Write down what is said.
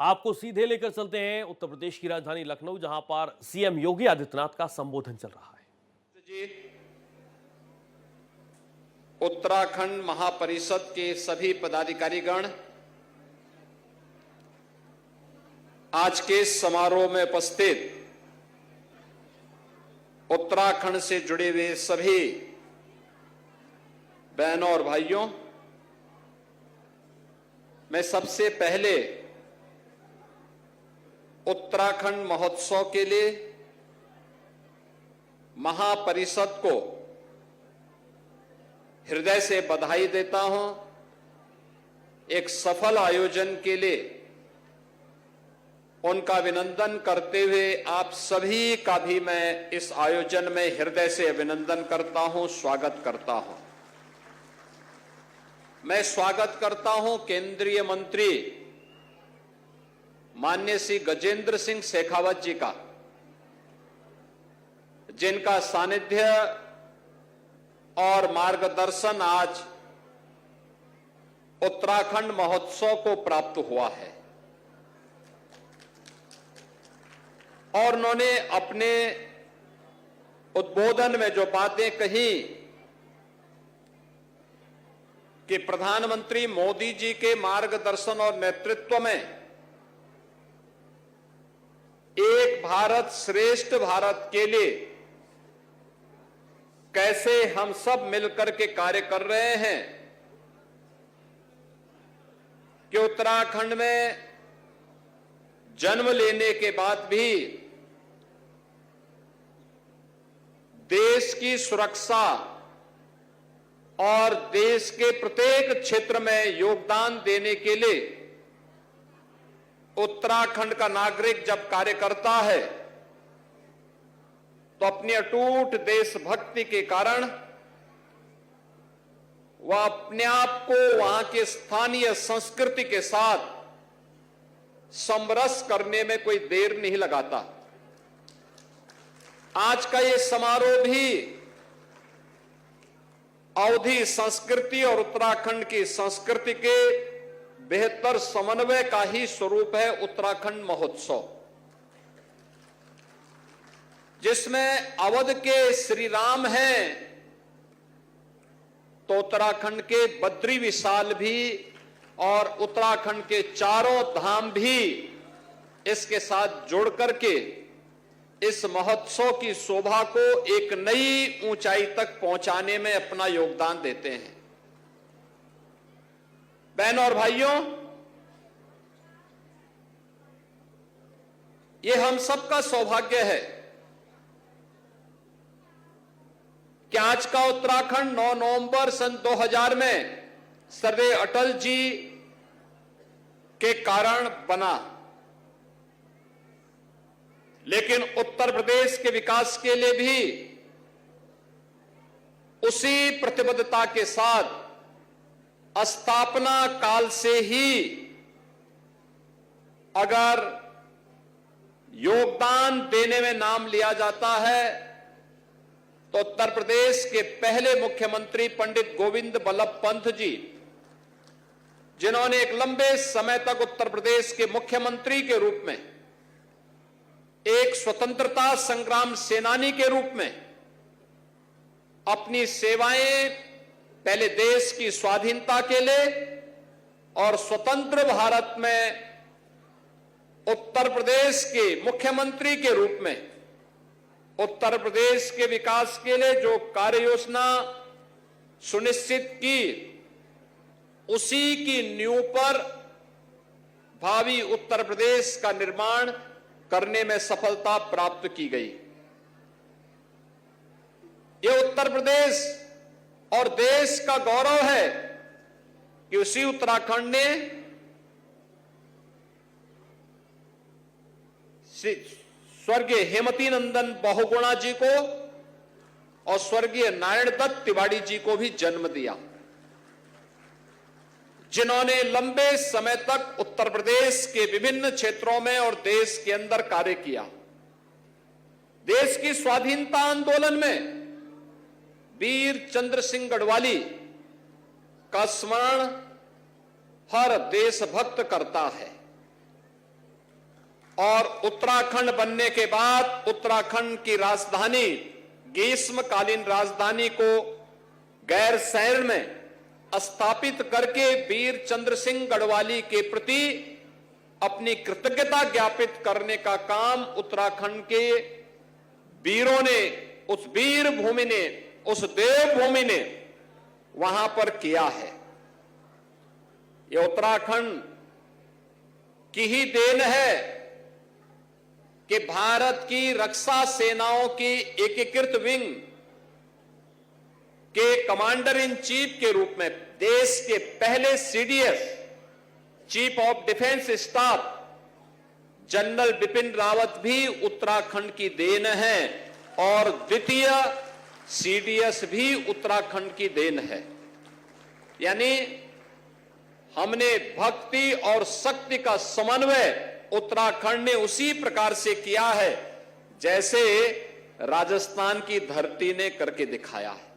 आपको सीधे लेकर चलते हैं उत्तर प्रदेश की राजधानी लखनऊ, जहां पर सीएम योगी आदित्यनाथ का संबोधन चल रहा है। जी, उत्तराखंड महापरिषद के सभी पदाधिकारीगण आज के समारोह में उपस्थित उत्तराखंड से जुड़े हुए सभी बहनों और भाइयों, मैं सबसे पहले उत्तराखंड महोत्सव के लिए महापरिषद को हृदय से बधाई देता हूं। एक सफल आयोजन के लिए उनका अभिनंदन करते हुए आप सभी का भी मैं इस आयोजन में हृदय से अभिनंदन करता हूं, स्वागत करता हूं। मैं स्वागत करता हूं केंद्रीय मंत्री माननीय श्री गजेंद्र सिंह शेखावत जी का, जिनका सानिध्य और मार्गदर्शन आज उत्तराखंड महोत्सव को प्राप्त हुआ है। और उन्होंने अपने उद्बोधन में जो बातें कही कि प्रधानमंत्री मोदी जी के मार्गदर्शन और नेतृत्व में एक भारत श्रेष्ठ भारत के लिए कैसे हम सब मिलकर के कार्य कर रहे हैं, कि उत्तराखंड में जन्म लेने के बाद भी देश की सुरक्षा और देश के प्रत्येक क्षेत्र में योगदान देने के लिए उत्तराखंड का नागरिक जब कार्य करता है तो अपनी अटूट देशभक्ति के कारण वह अपने आप को वहां के स्थानीय संस्कृति के साथ समरस करने में कोई देर नहीं लगाता। आज का ये समारोह भी अवधी संस्कृति और उत्तराखंड की संस्कृति के बेहतर समन्वय का ही स्वरूप है। उत्तराखंड महोत्सव, जिसमें अवध के श्री राम हैं तो उत्तराखंड के बद्री विशाल भी और उत्तराखंड के चारों धाम भी इसके साथ जोड़ करके इस महोत्सव की शोभा को एक नई ऊंचाई तक पहुंचाने में अपना योगदान देते हैं। बहनों और भाइयों, ये हम सबका सौभाग्य है कि आज का उत्तराखंड 9 नवंबर सन 2000 में सर्दार अटल जी के कारण बना, लेकिन उत्तर प्रदेश के विकास के लिए भी उसी प्रतिबद्धता के साथ स्थापना काल से ही अगर योगदान देने में नाम लिया जाता है तो उत्तर प्रदेश के पहले मुख्यमंत्री पंडित गोविंद बल्लभ पंत जी, जिन्होंने एक लंबे समय तक उत्तर प्रदेश के मुख्यमंत्री के रूप में, एक स्वतंत्रता संग्राम सेनानी के रूप में अपनी सेवाएं पहले देश की स्वाधीनता के लिए और स्वतंत्र भारत में उत्तर प्रदेश के मुख्यमंत्री के रूप में उत्तर प्रदेश के विकास के लिए जो कार्य योजना सुनिश्चित की, उसी की नींव पर भावी उत्तर प्रदेश का निर्माण करने में सफलता प्राप्त की गई। ये उत्तर प्रदेश और देश का गौरव है कि उसी उत्तराखंड ने स्वर्गीय हेमवती नंदन बहुगुणा जी को और स्वर्गीय नारायण दत्त तिवारी जी को भी जन्म दिया, जिन्होंने लंबे समय तक उत्तर प्रदेश के विभिन्न क्षेत्रों में और देश के अंदर कार्य किया। देश की स्वाधीनता आंदोलन में वीर चंद्र सिंह गढ़वाली का स्मरण हर देशभक्त करता है। और उत्तराखंड बनने के बाद उत्तराखंड की राजधानी, ग्रीष्मकालीन राजधानी को गैरसैंण में स्थापित करके वीर चंद्र सिंह गढ़वाली के प्रति अपनी कृतज्ञता ज्ञापित करने का काम उत्तराखंड के वीरों ने, उस वीर भूमि ने, उस देव भूमि ने वहां पर किया है। ये उत्तराखंड की ही देन है कि भारत की रक्षा सेनाओं की एकीकृत विंग के कमांडर इन चीफ के रूप में देश के पहले CDS, chief of defence staff, general Bipin Rawat भी उत्तराखंड की देन है और द्वितीय सीडीएस भी उत्तराखंड की देन है। यानी हमने भक्ति और शक्ति का समन्वय उत्तराखंड ने उसी प्रकार से किया है जैसे राजस्थान की धरती ने करके दिखाया है।